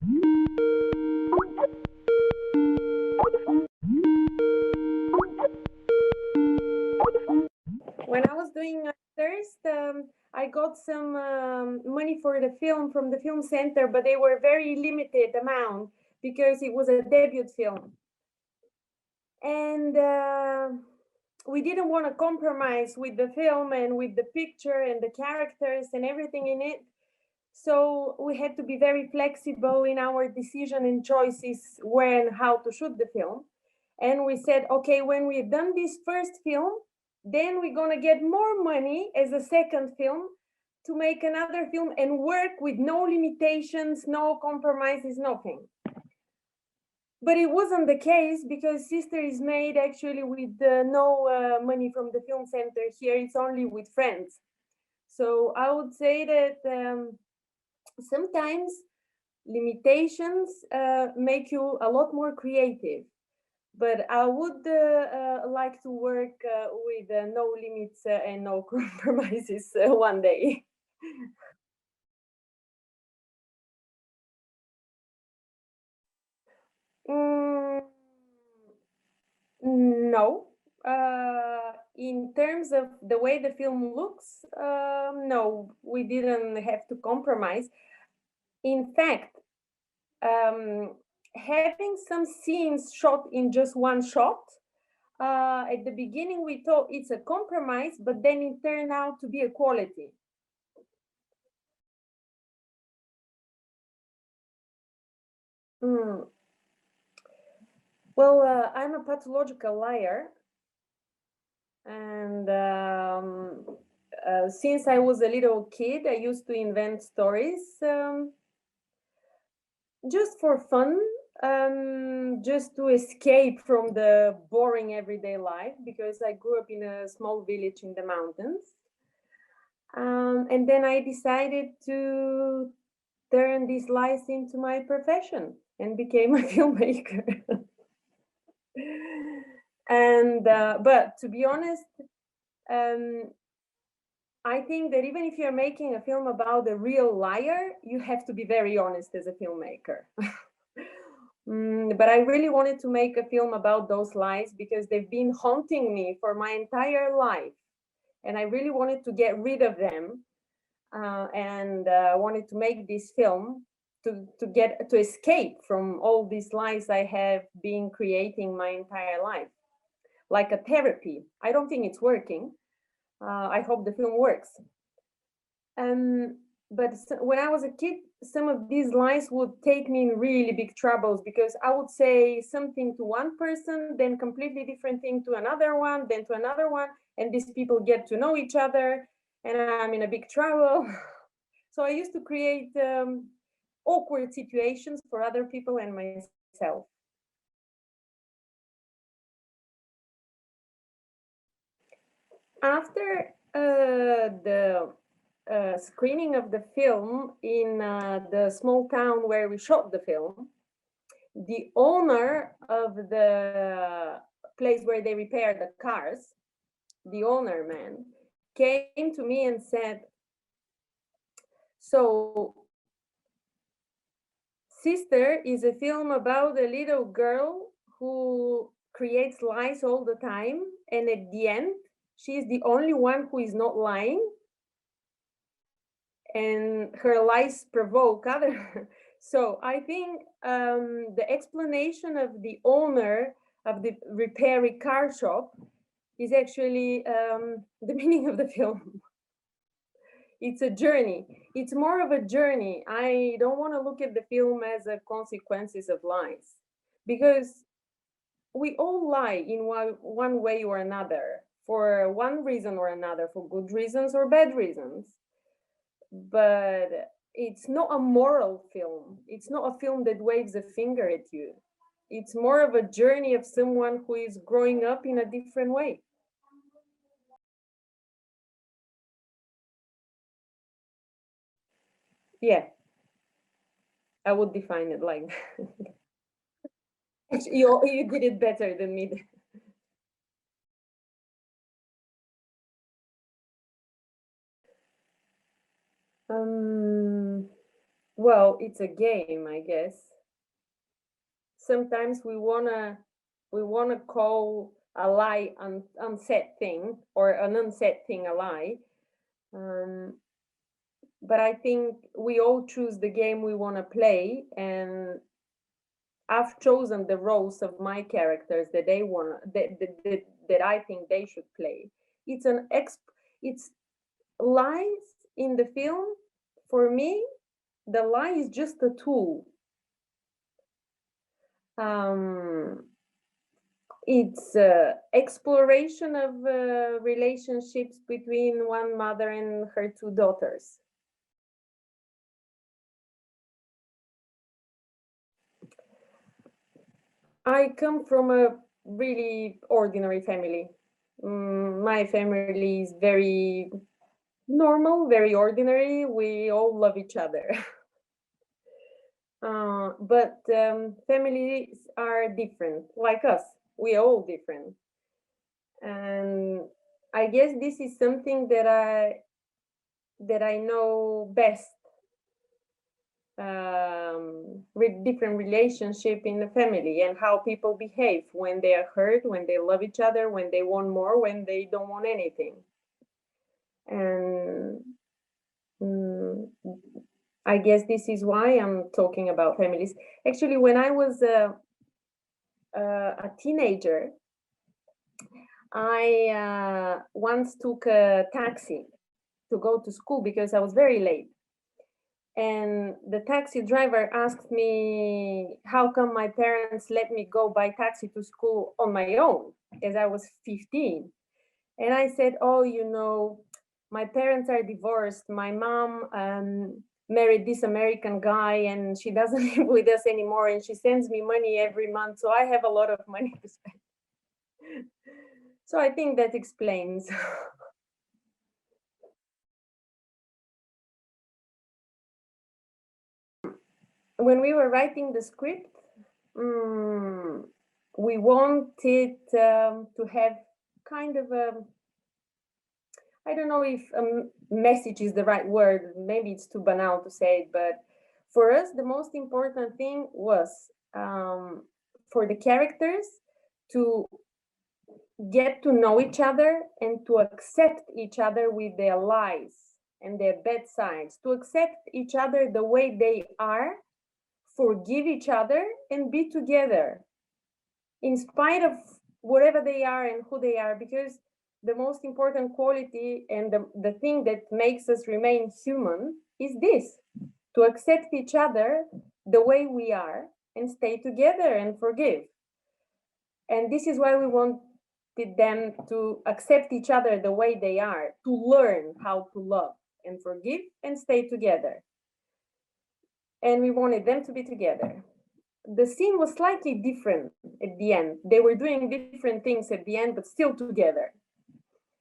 When I was doing first, I got some money for the film from the film center, but they were very limited amount because it was a debut film. And we didn't want to compromise with the film and with the picture and the characters and everything in it. So we had to be very flexible in our decision and choices when how to shoot the film. And we said, okay, when we've done this first film, then we're going to get more money as a second film to make another film and work with no limitations, no compromises, nothing. But it wasn't the case because Sister is made actually with no money from the film center. Here it's only with friends. So I would say that sometimes limitations make you a lot more creative. But I would like to work with no limits and no compromises one day. Mm, no. In terms of the way the film looks, no, we didn't have to compromise. In fact, um, having some scenes shot in just one shot, at the beginning we thought it's a compromise, but then it turned out to be a quality. Mm. Well, I'm a pathological liar, and since I was a little kid, I used to invent stories just for fun, just to escape from the boring everyday life because I grew up in a small village in the mountains. And then I decided to turn these lies into my profession and became a filmmaker. And but to be honest, um, I think that even if you're making a film about a real liar, you have to be very honest as a filmmaker. But I really wanted to make a film about those lies because they've been haunting me for my entire life. And I really wanted to get rid of them and wanted to make this film to escape from all these lies I have been creating my entire life, like a therapy. I don't think it's working. I hope the film works. Um, but when I was a kid, some of these lies would take me in really big troubles because I would say something to one person, then completely different thing to another one, then to another one, and these people get to know each other, and I'm in a big trouble. So I used to create awkward situations for other people and myself. After the screening of the film in the small town where we shot the film, the owner of the place where they repair the cars, the owner man, came to me and said, so Sister is a film about a little girl who creates lies all the time, and at the end, she's the only one who is not lying, and her lies provoke other. So I think the explanation of the owner of the repairing car shop is actually the meaning of the film. It's a journey. It's more of a journey. I don't want to look at the film as a consequences of lies because we all lie in one way or another for one reason or another, for good reasons or bad reasons. But it's not a moral film. It's not a film that waves a finger at you. It's more of a journey of someone who is growing up in a different way. Yeah, I would define it like that. You did it better than me. Um, Well, it's a game, I guess. Sometimes we wanna call a lie an unsaid thing, or an unsaid thing a lie. Um, but I think we all choose the game we want to play, and I've chosen the roles of my characters that they want that I think they should play. It's it's lies in the film. For me, the lie is just a tool. Um, it's exploration of relationships between one mother and her two daughters. I come from a really ordinary family. My family is very normal, very ordinary. We all love each other. But families are different, like us. We are all different. And I guess this is something that I know best. With different relationship in the family and how people behave when they are hurt, when they love each other, when they want more, when they don't want anything. And I guess this is why I'm talking about families. Actually, when I was a teenager, I once took a taxi to go to school because I was very late. And the taxi driver asked me how come my parents let me go by taxi to school on my own, as I was 15. And I said, oh, my parents are divorced. My mom married this American guy and she doesn't live with us anymore, and she sends me money every month, so I have a lot of money to spend. So I think that explains. When we were writing the script, we wanted to have kind of a, I don't know if message is the right word, maybe it's too banal to say it, but for us, the most important thing was for the characters to get to know each other and to accept each other with their lies and their bad sides, to accept each other the way they are, forgive each other, and be together in spite of whatever they are and who they are, because the most important quality and the thing that makes us remain human is this: to accept each other the way we are and stay together and forgive. And this is why we wanted them to accept each other the way they are, to learn how to love and forgive and stay together. And we wanted them to be together. The scene was slightly different at the end. They were doing different things at the end, but still together.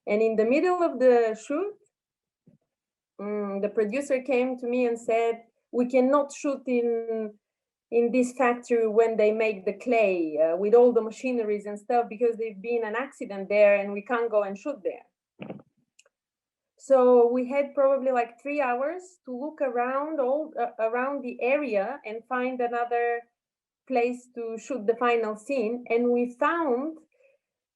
And in the middle of the shoot, the producer came to me and said, we cannot shoot in this factory when they make the clay with all the machineries and stuff, because there's been an accident there and we can't go and shoot there. So we had probably like 3 hours to look around around the area and find another place to shoot the final scene. And we found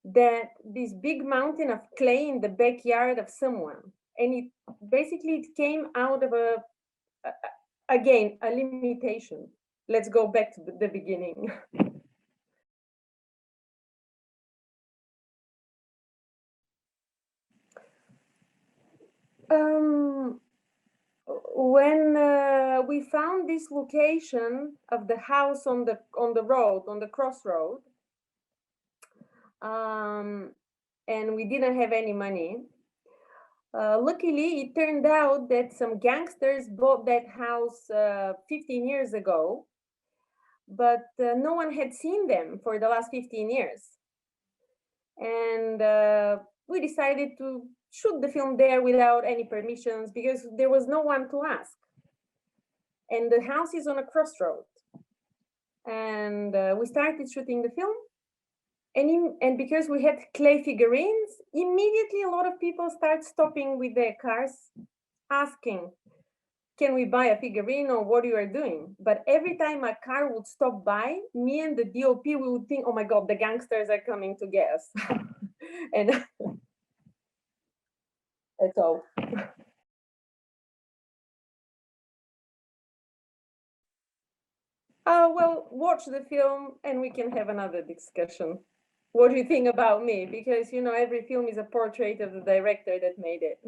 that this big mountain of clay in the backyard of someone, and it came out of again a limitation. Let's go back to the beginning. When we found this location of the house on the road, on the crossroad, and we didn't have any money. Luckily, it turned out that some gangsters bought that house 15 years ago, but no one had seen them for the last 15 years. And we decided to shoot the film there without any permissions because there was no one to ask. And the house is on a crossroad. And we started shooting the film. And because we had clay figurines, immediately a lot of people start stopping with their cars, asking, can we buy a figurine or what you are doing? But every time a car would stop by, me and the DOP, we would think, oh my God, the gangsters are coming to get us. And that's all. Well, watch the film and we can have another discussion. What do you think about me? Because, you know, every film is a portrait of the director that made it.